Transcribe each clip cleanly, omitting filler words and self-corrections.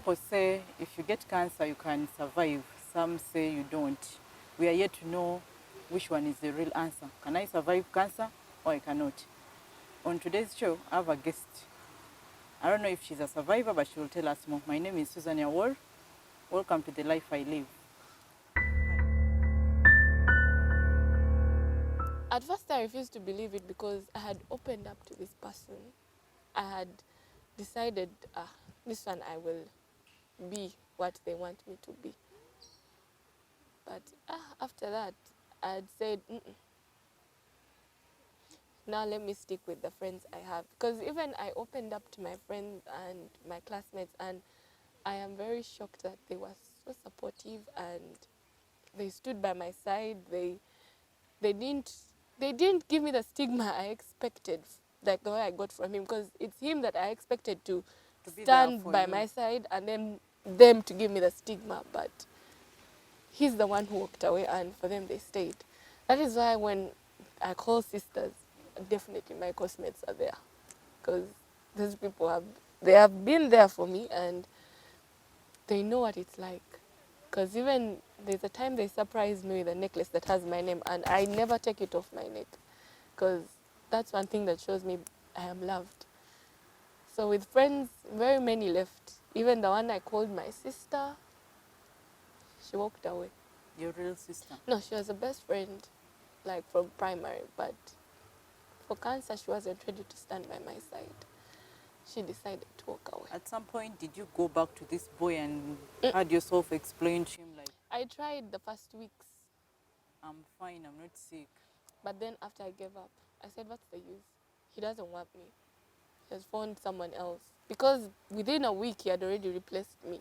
people say if you get cancer, you can survive. Some say you don't. We are yet to know which one is the real answer. Can I survive cancer or I cannot? On today's show, I have a guest. I don't know if she's a survivor, but she will tell us more. My name is Awor. Welcome to the life I live. At first, I refused to believe it because I had opened up to this person. I had decided, this one I will be what they want me to be. But after that, I had said, now let me stick with the friends I have. Because even I opened up to my friends and my classmates, and I am very shocked that they were so supportive and they stood by my side. They didn't give me the stigma I expected, like the way I got from him, because it's him that I expected to stand by my side and then them to give me the stigma, but he's the one who walked away and for them they stayed. That is why when I call sisters, definitely my classmates are there, because those people have been there for me and they know what it's like. Because even there's a time they surprised me with a necklace that has my name, and I never take it off my neck, because that's one thing that shows me I am loved. So with friends, very many left. Even the one I called my sister, she walked away. Your real sister? No, she was a best friend, like from primary, but for cancer, she wasn't ready to stand by my side. She decided to walk away. At some point, did you go back to this boy and had yourself explain to him, like, I tried the first weeks. I'm fine, I'm not sick. But then after I gave up, I said, what's the use? He doesn't want me. He has found someone else. Because within a week, he had already replaced me.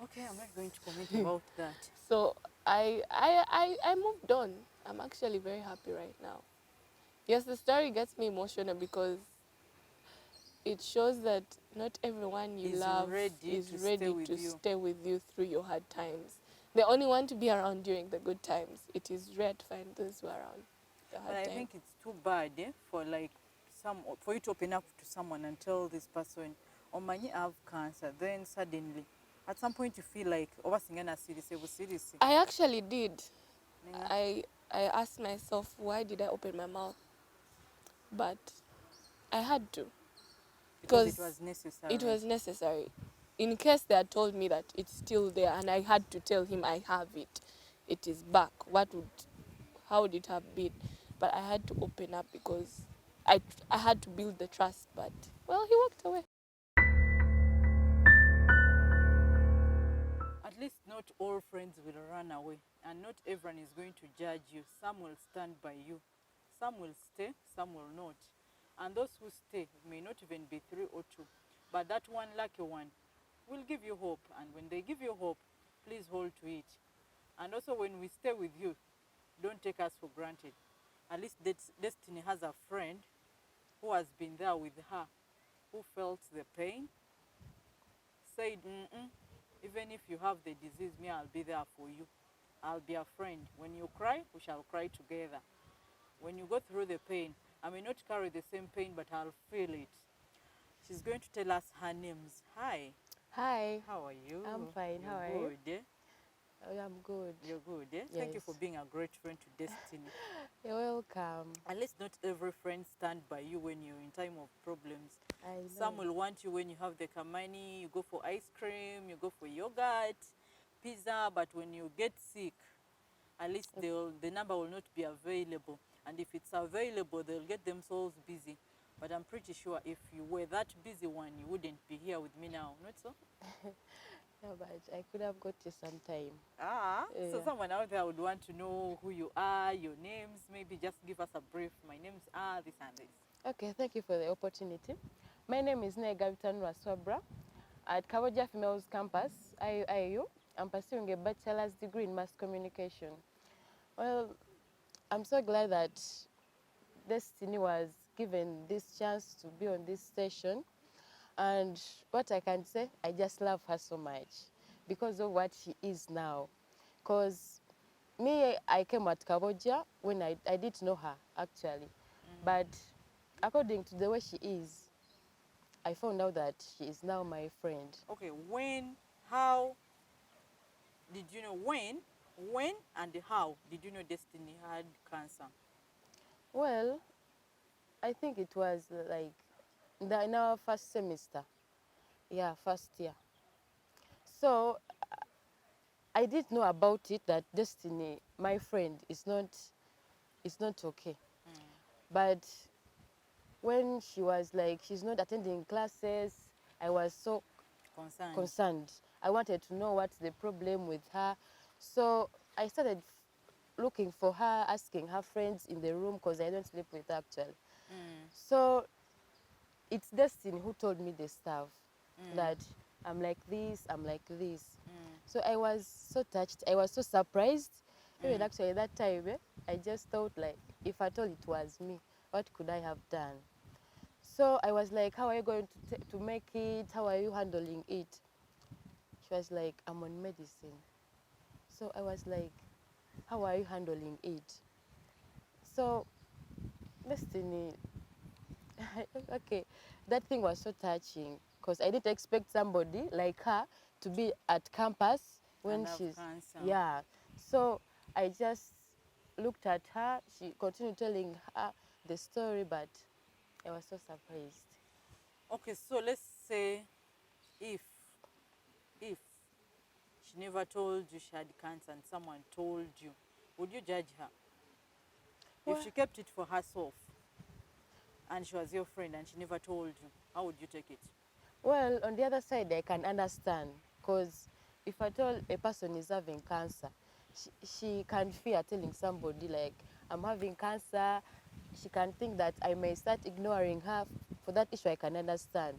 Okay, I'm not going to comment about that. So I moved on. I'm actually very happy right now. Yes, the story gets me emotional because it shows that not everyone you love is ready to stay with you through your hard times. They only want to be around during the good times. It is rare to find those who are around the hard times. But I think it's too bad for you to open up to someone and tell this person, oh man, you have cancer. Then suddenly, at some point you feel like, oh, serious. I actually did. Yeah. I asked myself, why did I open my mouth? But I had to. Because it was necessary. It was necessary. In case they had told me that it's still there and I had to tell him I have it, it is back, how would it have been? But I had to open up because I had to build the trust, but, well, he walked away. At least not all friends will run away, and not everyone is going to judge you. Some will stand by you. Some will stay, some will not. And those who stay may not even be 3 or 2, but that one lucky one will give you hope. And when they give you hope, please hold to it. And also when we stay with you, don't take us for granted. At least Destiny has a friend who has been there with her, who felt the pain, said, even if you have the disease, me, I'll be there for you. I'll be a friend. When you cry, we shall cry together. When you go through the pain, I may not carry the same pain, but I'll feel it. She's going to tell us her names. Hi. Hi. How are you? I'm fine. How are you? Good, eh? I'm good. You're good, eh? Yes. Thank you for being a great friend to Destiny. You're welcome. At least not every friend stand by you when you're in time of problems. I know. Some will want you when you have the money, you go for ice cream, you go for yogurt, pizza, but when you get sick, at least the number will not be available. And if it's available, they'll get themselves busy. But I'm pretty sure if you were that busy one, you wouldn't be here with me now, not so? No, but I could have got you some time. So someone out there would want to know who you are, your names. Maybe just give us a brief. My names are this and this. Okay, thank you for the opportunity. My name is Negavitan Swabra. At Kaboja Females Campus, IU, I'm pursuing a bachelor's degree in mass communication. Well, I'm so glad that Destiny was given this chance to be on this station. And what I can say, I just love her so much because of what she is now. Because me, I came at Kaboja when I didn't know her, actually. But according to the way she is, I I found out that she is now my friend. Okay, when, how did you know, when and how did you know Destiny had cancer? Well, I think it was like in our first semester. Yeah, first year. So I didn't know about it that Destiny, my friend, is not okay. But when she was like she's not attending classes, I was so Concerned. concerned. I wanted to know what's the problem with her. So I started looking for her, asking her friends in the room because I don't sleep with her actually. So it's Destiny who told me the stuff that I'm like this, I'm like this. So I was so touched, I was so surprised. Even actually that time, I just thought like, if I told it was me, what could I have done? So I was like, how are you going to make it? How are you handling it? She was like, I'm on medicine. So I was like, how are you handling it? So Destiny, okay, that thing was so touching because I didn't expect somebody like her to be at campus when And have she's, cancer. yeah. So I just looked at her. She continued telling her the story, but I was so surprised. Okay, so let's say if if she never told you she had cancer and someone told you, would you judge her? If Well, she kept it for herself and she was your friend and she never told you, how would you take it? well, on the other side, I can understand because if I told a person is having cancer, she can fear telling somebody like, I'm having cancer. She can think that I may start ignoring her. For that issue, I can understand.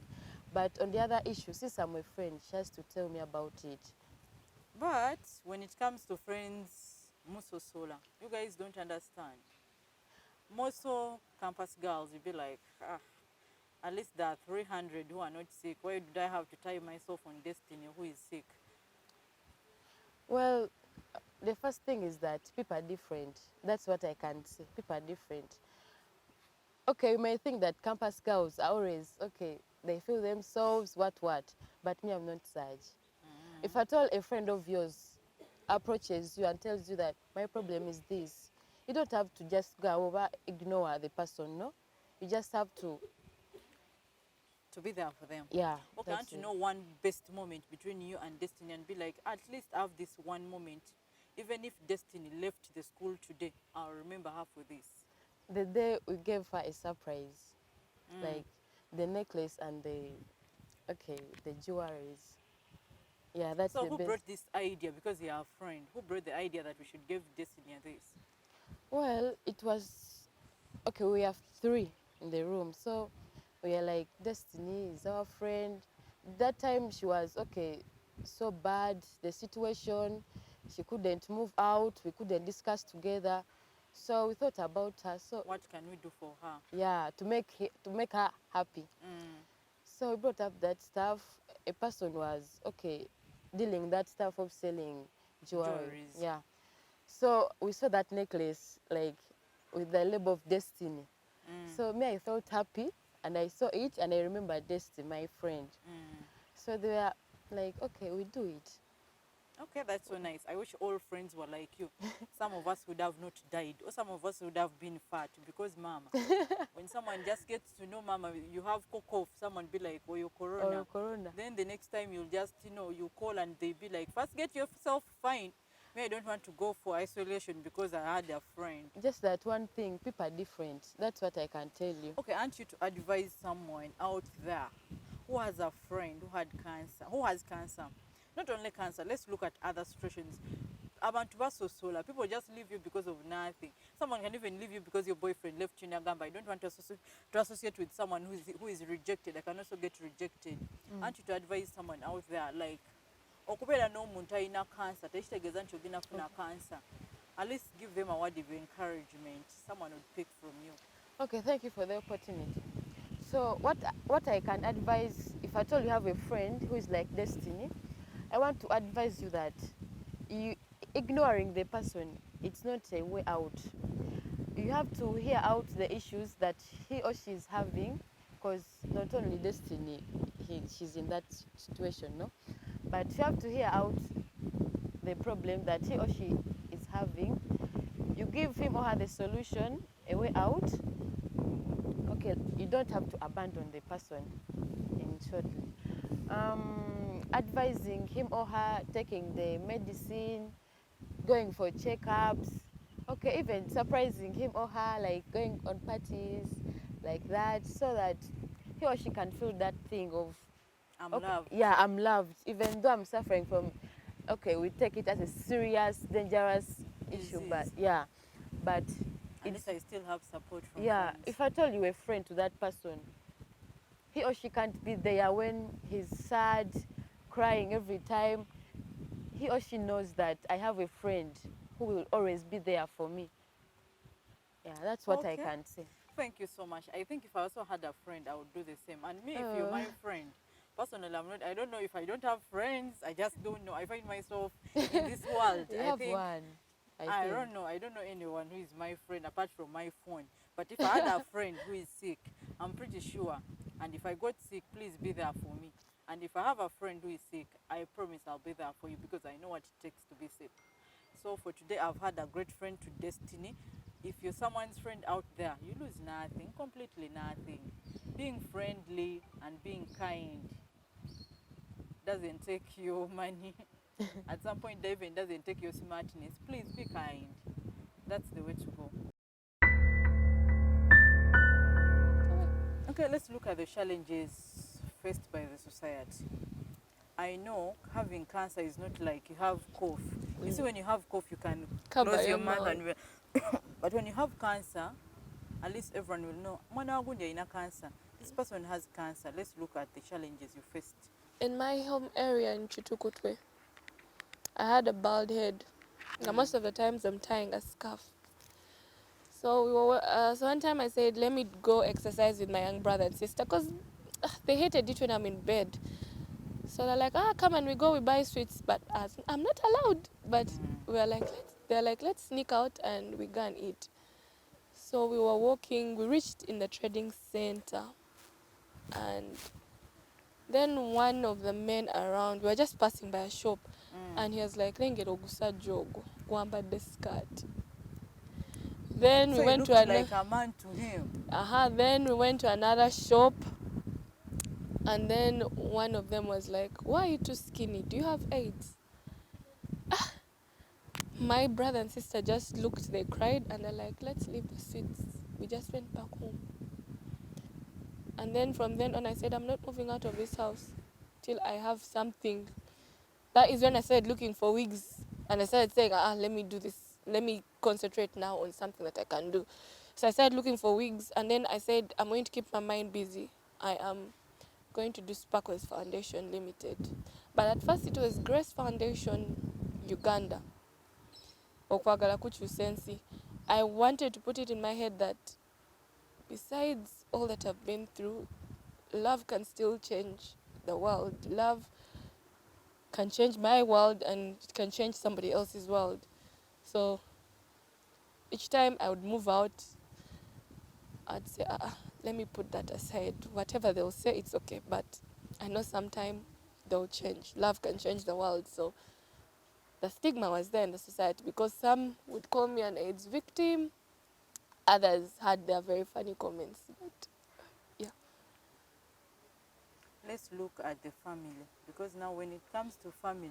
But on the other issue, since I'm a friend, she has to tell me about it. But when it comes to friends, Muso Sola, you guys don't understand. Most of campus girls will be like, at least there are 300 who are not sick. Why did I have to tie myself on Destiny who is sick? Well, the first thing is that people are different. That's what I can say. People are different. Okay, you may think that campus girls are always, okay, they feel themselves, what. But me, I'm not such. If at all a friend of yours approaches you and tells you that my problem is this, you don't have to just go over, ignore the person, no? You just have to, To be there for them. yeah, Okay, I want that's to it. know one best moment between you and Destiny and be like, at least have this one moment. Even if Destiny left the school today, I'll remember her for this. The day we gave her a surprise, like the necklace and the jewelries. Yeah, that's So the who best. brought this idea? Because you're a friend. Who brought the idea that we should give Destiny this? Well, it was, okay, we have three in the room. So we are like, Destiny is our friend. That time she was, okay, so bad, the situation. She couldn't move out. We couldn't discuss together. So we thought about her. So What can we do for her? yeah, to make her happy. So we brought up that stuff. A person was, okay, dealing that stuff of selling jewelry. Jewelries. Yeah. So we saw that necklace like with the label of Destiny. So me, I felt happy and I saw it and I remember Destiny, my friend. So they were like, okay, we do it. Okay, that's so nice. I wish all friends were like you. Some of us would have not died, or some of us would have been fat because mama. When someone just gets to know mama, you have cough, someone be like, oh, you're corona. Or corona. Then the next time you'll just, you call and they be like, first get yourself fine. Me, I don't want to go for isolation because I had a friend. Just that one thing, people are different. That's what I can tell you. Okay, I want you to advise someone out there who has a friend who had cancer, who has cancer. Not only cancer, let's look at other situations. Abantu basosola, people just leave you because of nothing. Someone can even leave you because your boyfriend left you in Agamba. I don't want to associate with someone who is rejected. I can also get rejected. I want you to advise someone out there, like, okubeera n'omuntu alina cancer tekitegeeza nti ogenda kufuna cancer. At least give them a word of encouragement. Someone would pick from you. Okay, thank you for the opportunity. So what I can advise, if at all you have a friend who is like Destiny, I want to advise you that you ignoring the person, it's not a way out. You have to hear out the issues that he or she is having because not only Destiny, she's in that situation, no? But you have to hear out the problem that he or she is having. You give him or her the solution, a way out. Okay, you don't have to abandon the person, in shortly. Advising him or her taking the medicine, going for checkups, okay, even surprising him or her, like going on parties like that, so that he or she can feel that thing of, I'm okay, loved. yeah, I'm loved, even though I'm suffering from, okay, we take it as a serious, dangerous issue, but Disease. yeah, but At it's, least I still have support from yeah, friends. if I told you a friend to that person, he or she can't be there when he's sad, crying every time. He or she knows that I have a friend who will always be there for me. Yeah, that's what I Okay. can say. Thank you so much. I think if I also had a friend, I would do the same. And me, if you're Oh. my friend, personally, I don't know if I don't have friends. I just don't know. I find myself in this world. You I have think, one, I I think. don't know. I don't know anyone who is my friend apart from my phone. But if I had a friend who is sick, I'm pretty sure. And if I got sick, please be there for me. And if I have a friend who is sick, I promise I'll be there for you because I know what it takes to be sick. So for today, I've had a great friend to Destiny. If you're someone's friend out there, you lose nothing, completely nothing. Being friendly and being kind doesn't take your money. At some point, it even doesn't take your smartness. Please be kind. That's the way to go. Okay, let's look at the challenges faced by the society. I know having cancer is not like you have cough. You see, when you have cough, you can Cover close your your mouth mouth. and but when you have cancer, at least everyone will know, "Mwana wagundi alina cancer. This person has cancer." Let's look at the challenges you faced. In my home area in Chitukutwe, I had a bald head. Now, most of the times I'm tying a scarf. So one time I said, let me go exercise with my young brother and sister because they hated it when I'm in bed. So they're like, come and we go, we buy sweets. But I'm not allowed. But they're like, let's sneak out and we go and eat. So we were walking, we reached in the trading center. And then one of the men around, we were just passing by a shop. And he was like, lengero gusa jogo, gwambadde skirt. Then So we you went looked to another. like a man to him. Then we went to another shop, and then one of them was like, "Why are you too skinny? Do you have AIDS?" My brother and sister just looked, they cried, and they're like, "Let's leave the sweets." We just went back home. And then from then on, I said, "I'm not moving out of this house till I have something." That is when I started looking for wigs, and I started saying, let me do this. Let me concentrate now on something that I can do. So I started looking for wigs, and then I said, I'm going to keep my mind busy. I am going to do Sparkles Foundation Limited. But at first it was Grace Foundation Uganda. Okwagala Kuchusensi. I wanted to put it in my head that besides all that I've been through, love can still change the world. Love can change my world and it can change somebody else's world. So each time I would move out, I'd say, let me put that aside. Whatever they'll say, it's okay. But I know sometime they'll change. Love can change the world. So the stigma was there in the society because some would call me an AIDS victim. Others had their very funny comments. But yeah. Let's look at the family, because now when it comes to family,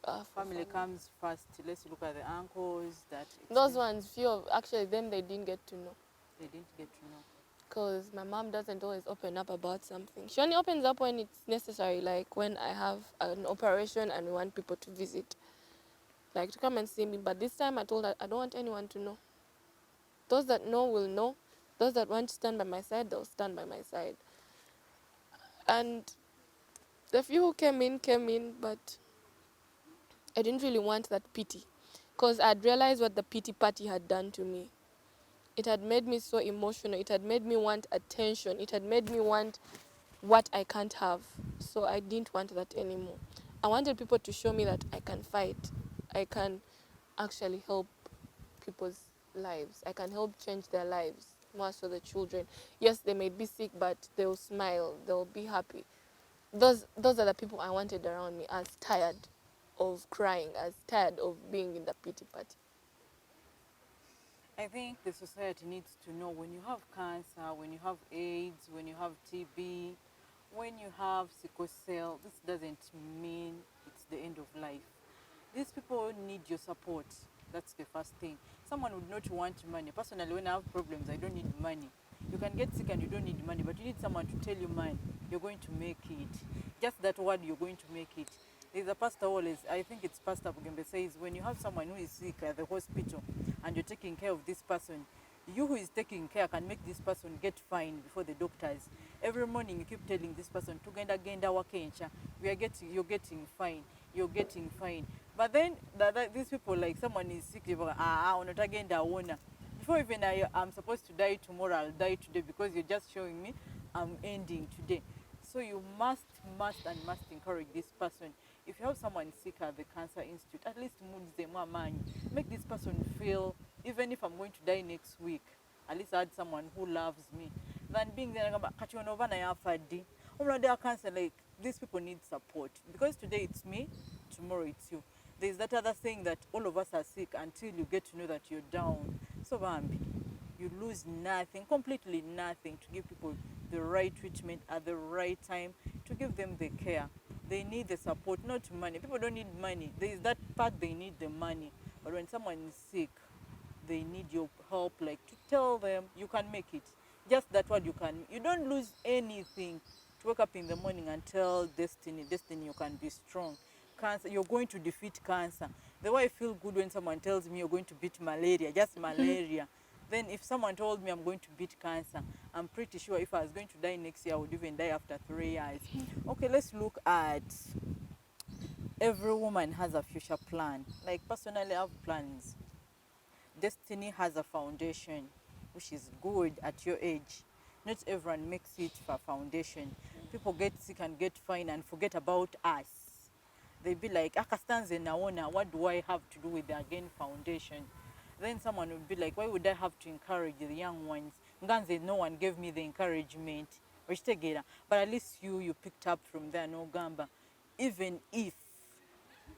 For family comes first. Let's look at the uncles that those ones, few of actually them they didn't get to know. they didn't get to know. Because my mom doesn't always open up about something. She only opens up when it's necessary, like when I have an operation and we want people to visit, like to come and see me. But this time I told her I don't want anyone to know. Those that know will know. Those that want to stand by my side, they'll stand by my side. And the few who came in, but I didn't really want that pity. Because I'd realized what the pity party had done to me. It had made me so emotional. It had made me want attention. It had made me want what I can't have. So I didn't want that anymore. I wanted people to show me that I can fight. I can actually help people's lives. I can help change their lives. most for the children. Yes, they may be sick, but they'll smile, they'll be happy. Those are the people I wanted around me, as tired of crying, as tired of being in the pity party. I think the society needs to know when you have cancer, when you have AIDS, when you have TB, when you have sickle cell, this doesn't mean it's the end of life. These people need your support. That's the first thing. Someone would not want money. Personally, when I have problems, I don't need money. You can get sick and you don't need money, but you need someone to tell you, man, you're going to make it. Just that word, you're going to make it. There's a pastor always, I think it's Pastor Bugembe, says, when you have someone who is sick at the hospital and you're taking care of this person, you who is taking care can make this person get fine before the doctors. Every morning you keep telling this person, tugenda wakensha, you're getting fine, you're getting fine. But then these people, like someone is sick, onotagenda wona. Before even I'm supposed to die tomorrow, I'll die today because you're just showing me I'm ending today. So you must encourage this person. If you have someone sick at the Cancer Institute, at least make this person feel, even if I'm going to die next week, at least I had someone who loves me. Than being there, cancer, like these people need support. Because today it's me, tomorrow it's you. There's that other thing that all of us are sick until you get to know that you're down. So Bambi, you lose nothing, completely nothing, to give people the right treatment at the right time, to give them the care. They need the support, not money. People don't need money. There is that part they need the money. But when someone is sick, they need your help, like to tell them you can make it. Just that what you can. You don't lose anything to wake up in the morning and tell destiny, you can be strong. Cancer, you're going to defeat cancer. The way I feel good when someone tells me you're going to beat malaria, just malaria. Then if someone told me I'm going to beat cancer, I'm pretty sure if I was going to die next year, I would even die after 3 years. Okay, let's look at, every woman has a future plan. Like personally, I have plans. Destiny has a foundation, which is good at your age. Not everyone makes it for foundation. People get sick and get fine and forget about us. They be like, akastanze naona, what do I have to do with the again foundation? Then someone would be like, why would I have to encourage the young ones? Nganze, no one gave me the encouragement. But at least you picked up from there, no gamba. Even if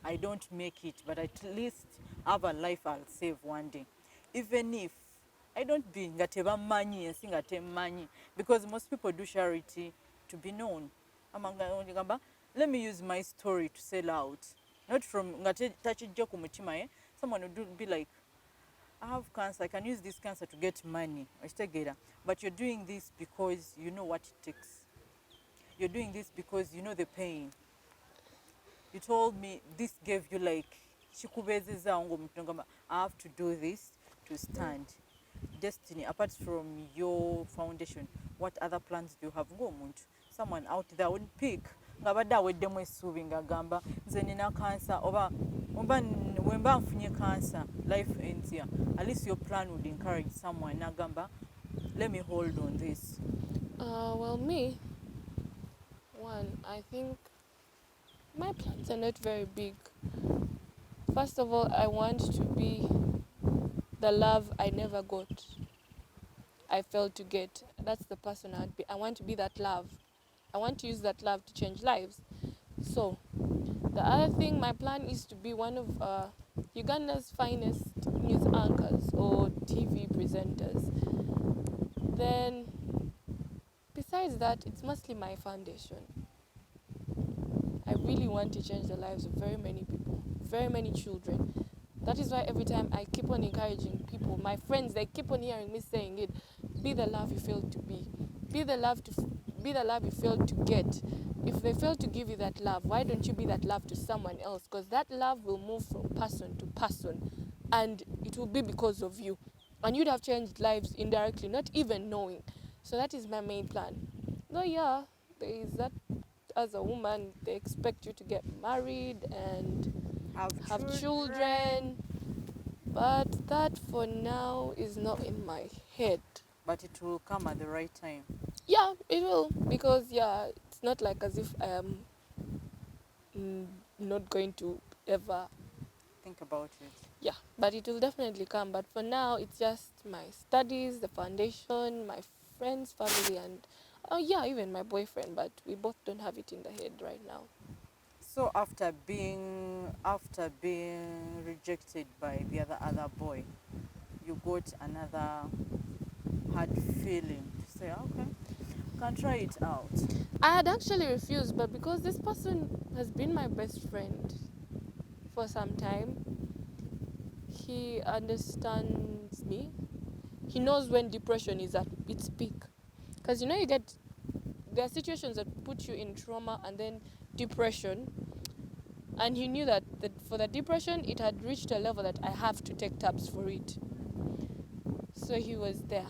I don't make it, but at least have a life I'll save one day. Even if I don't be ngateba money and sing money, because most people do charity to be known. Let me use my story to sell out. Not from ngate tachijja ku mutima, eh? Someone would be like, I have cancer, I can use this cancer to get money. But you're doing this because you know what it takes. You're doing this because you know the pain. You told me this gave you like, I have to do this to stand. Destiny, apart from your foundation, what other plans do you have? Someone out there would pick ngabadde aweddemu essuubi ng'agamba nze nina cancer oba wemba nfunye cancer, life ends here. At least your plan would encourage someone n'agamba, let me hold on this. Well, me, one, I think my plans are not very big. First of all, I want to be the love I never got. I failed to get. That's the person I would be. I want to be that love. I want to use that love to change lives. So, the other thing, my plan is to be one of Uganda's finest news anchors or TV presenters. Then, besides that, it's mostly my foundation. I really want to change the lives of very many people, very many children. That is why every time I keep on encouraging people, my friends, they keep on hearing me saying it, be the love you failed to be. Be the love you failed to get. If they fail to give you that love, why don't you be that love to someone else? Because that love will move from person to person, and it will be because of you. And you'd have changed lives indirectly, not even knowing. So that is my main plan. Though yeah, there is that, as a woman, they expect you to get married and have children. But that for now is not in my head. But it will come at the right time. Yeah, it will, because yeah, it's not like as if I am not going to ever think about it. Yeah, but it will definitely come. But for now, it's just my studies, the foundation, my friends, family, and yeah, even my boyfriend. But we both don't have it in the head right now. So after being rejected by the other boy, you got another hard feeling to say, okay, can try it out. I had actually refused, but because this person has been my best friend for some time, he understands me. He knows when depression is at its peak. Because you know, there are situations that put you in trauma and then depression. And he knew that for the depression, it had reached a level that I have to take tabs for it. So he was there.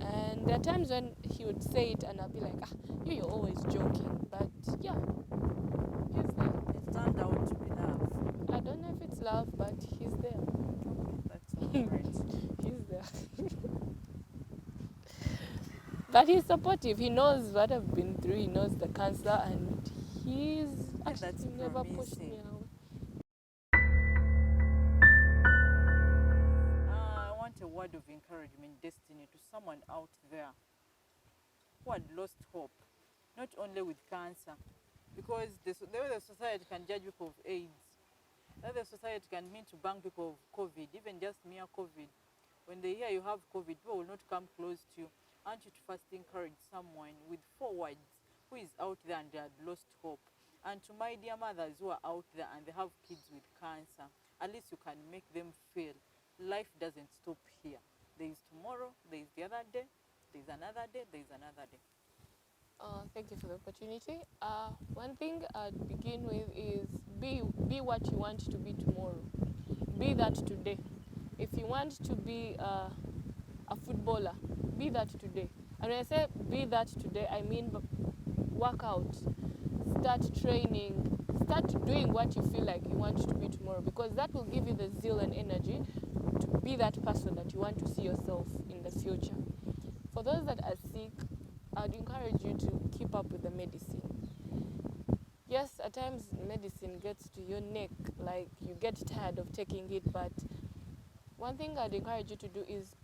And there are times when he would say it and I'll be like, you're always joking. But yeah, he's there. It turned out to be love. I don't know if it's love, but he's there. That's all right. He's there. But he's supportive. He knows what I've been through. He knows the cancer, and he's actually that's never pushed me promising. out. I want a word of encouragement, Destiny, to someone out there who had lost hope, not only with cancer, because the way the society can judge people of AIDS, the way the society can mean to bang people of COVID, even just mere COVID. When they hear you have COVID, people will not come close to you. I want you to first encourage someone with 4 words who is out there and they had lost hope. And to my dear mothers who are out there and they have kids with cancer, at least you can make them feel life doesn't stop here. There is tomorrow, there is the other day, there is another day, there is another day. Thank you for the opportunity. One thing I'd begin with is be what you want to be tomorrow. Be that today. If you want to be a footballer, be that today. And when I say be that today, I mean work out, start training, start doing what you feel like you want to be tomorrow, because that will give you the zeal and energy to be that person that you want to see yourself in the future. For those that are sick, I'd encourage you to keep up with the medicine. Yes, at times medicine gets to your neck, like you get tired of taking it, but one thing I'd encourage you to do is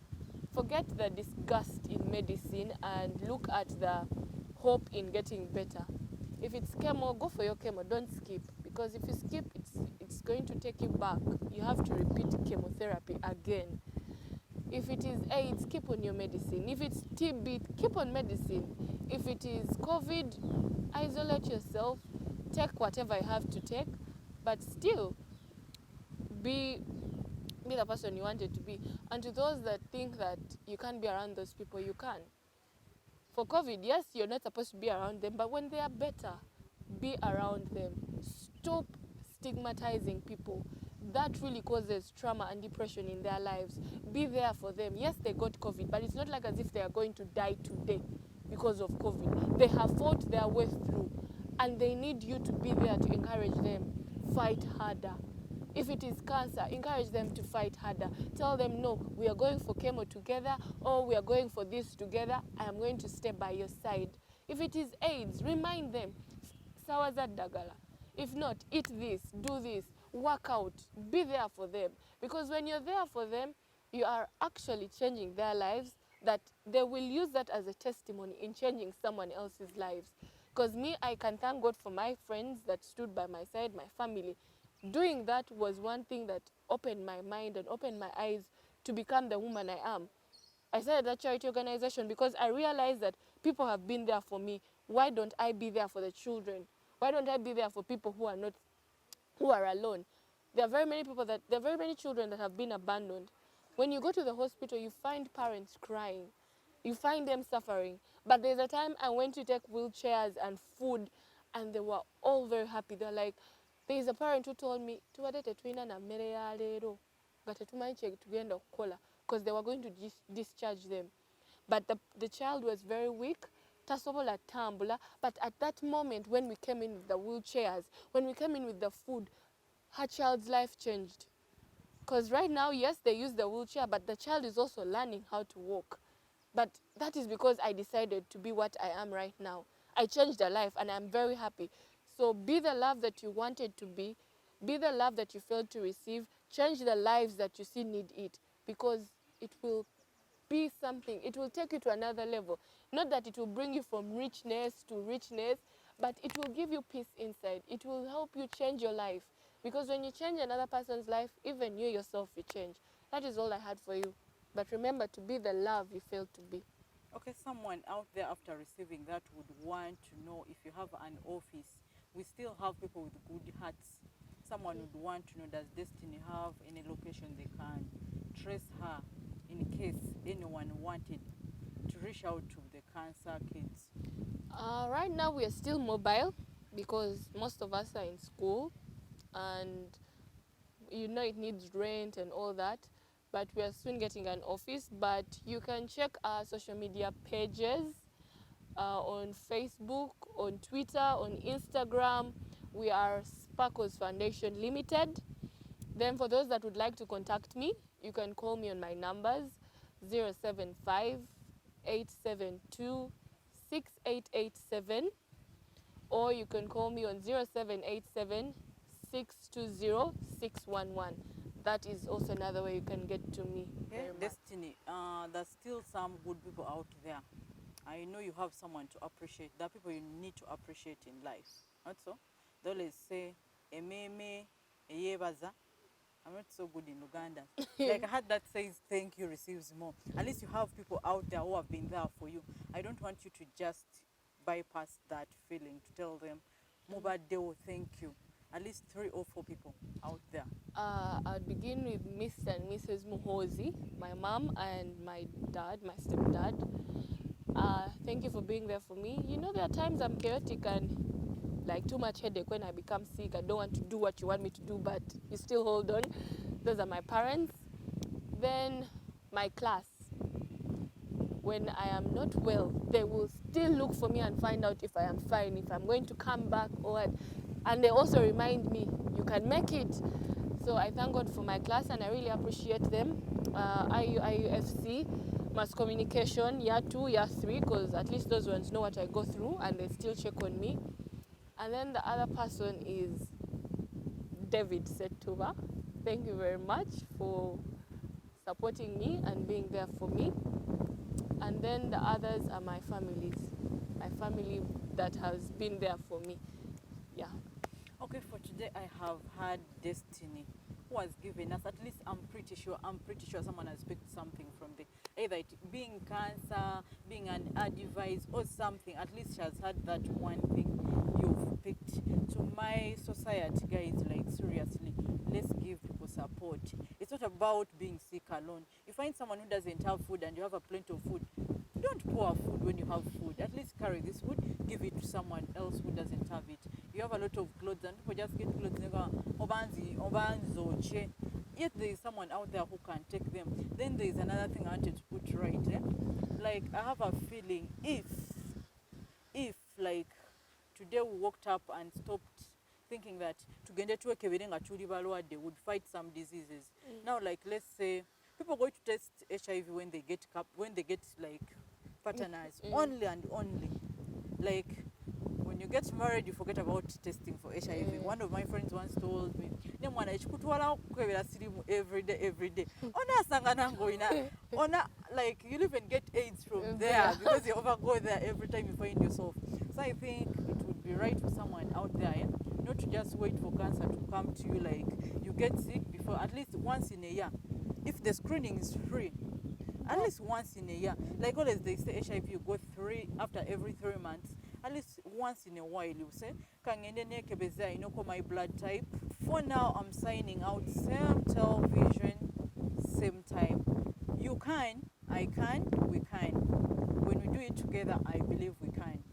forget the disgust in medicine and look at the hope in getting better. If it's chemo, go for your chemo, don't skip, because if you skip, it's going to take you back. You have to repeat chemotherapy again. If it is AIDS, keep on your medicine. If it's TB, keep on medicine. If it is COVID, isolate yourself, take whatever you have to take, but still be the person you wanted to be. And to those that think that you can't be around those people, you can. For COVID, yes, you're not supposed to be around them, but when they are better, be around them. Stop stigmatizing people. That really causes trauma and depression in their lives. Be there for them. Yes, they got COVID, but it's not like as if they are going to die today because of COVID. They have fought their way through, and they need you to be there to encourage them. Fight harder. If it is cancer, encourage them to fight harder. Tell them, no, we are going for chemo together, or we are going for this together. I am going to stay by your side. If it is AIDS, remind them, sawaza dagala. If not, eat this, do this, work out, be there for them. Because when you're there for them, you are actually changing their lives, that they will use that as a testimony in changing someone else's lives. Because me, I can thank God for my friends that stood by my side, my family. Doing that was one thing that opened my mind and opened my eyes to become the woman I am. I started that charity organization because I realized that people have been there for me. Why don't I be there for the children? Why don't I be there for people who are alone? There are very many children that have been abandoned. When you go to the hospital, you find parents crying. You find them suffering. But there's a time I went to take wheelchairs and food, and they were all very happy. They're like, there's a parent who told me, tuwadete tuina na mmere ya leero nga tetumanyi kye tugenda okukola, because they were going to discharge them. But the child was very weak, tasobola tambula. But at that moment, when we came in with the wheelchairs, when we came in with the food, her child's life changed. Because right now, yes, they use the wheelchair, but the child is also learning how to walk. But that is because I decided to be what I am right now. I changed her life, and I'm very happy. So be the love that you wanted to be Be the love that you failed to receive. Change the lives that you see need it, because it will be something. It will take you to another level. Not that it will bring you from richness to richness, but it will give you peace inside. It will help you change your life. Because when you change another person's life, even you yourself, you change. That is all I had for you. But remember to be the love you failed to be. Okay, someone out there after receiving that would want to know if you have an office. We still have people with good hearts. Someone would want to know, does Destiny have any location they can trace her in case anyone wanted to reach out to the cancer kids? Right now we are still mobile because most of us are in school, and you know it needs rent and all that, but we are soon getting an office. But you can check our social media pages on Facebook, on Twitter, on Instagram. We are Sparkles Foundation Limited. Then for those that would like to contact me, you can call me on my numbers 075 872 6887, or you can call me on 0787 620 611. That is also another way you can get to me. Okay, Destiny, there's still some good people out there. I know you have someone to appreciate. There are people you need to appreciate in life. Not so? They always say, ememe, eyebaza. I'm not so good in Uganda. Like I had that says, thank you receives more. At least you have people out there who have been there for you. I don't want you to just bypass that feeling to tell them, Muba Deo, thank you. At least 3 or 4 people out there. I'll begin with Mr. and Mrs. Muhozi, my mom and my dad, my stepdad. Thank you for being there for me. You know, there are times I'm chaotic and like too much headache when I become sick. I don't want to do what you want me to do, but you still hold on. Those are my parents. Then my class. When I am not well, they will still look for me and find out if I am fine, if I'm going to come back or what. And they also remind me, you can make it. So I thank God for my class and I really appreciate them. IUFC, mass communication, year 2, year 3, because at least those ones know what I go through and they still check on me. And then the other person is David Setuba. Thank you very much for supporting me and being there for me. And then the others are my families, my family that has been there for me. Yeah. Okay, for today I have had Destiny, who has given us, at least I'm pretty sure someone has picked something from there. Either it being cancer, being an advice or something, at least she has had that one thing you've picked. To my society, guys, like seriously, let's give people support. It's not about being sick alone. You find someone who doesn't have food and you have a plenty of food, don't pour food when you have food. At least carry this food, give it to someone else who doesn't have it. You have a lot of clothes and people just get clothes and go, obanzi, yet there is someone out there who can take them. Then there is another thing I wanted to put right. Like I have a feeling if like today we woke up and stopped thinking that tugende tuwekeberenga tuli balwadde would fight some diseases. Now, like let's say people go to test HIV when they get like paternized, only and only. Like when you get married, you forget about testing for HIV. One of my friends once told me, every day. Like you'll even get AIDS from there because you overgo there every time you find yourself. So I think it would be right for someone out there, not to just wait for cancer to come to you. Like you get sick before, at least once in a year. If the screening is free, at least once in a year. Like always they say HIV you go after every 3 months. At least once in a while you say, I know my blood type. For now I'm signing out. Same television, same time. You can, I can, we can. When we do it together, I believe we can.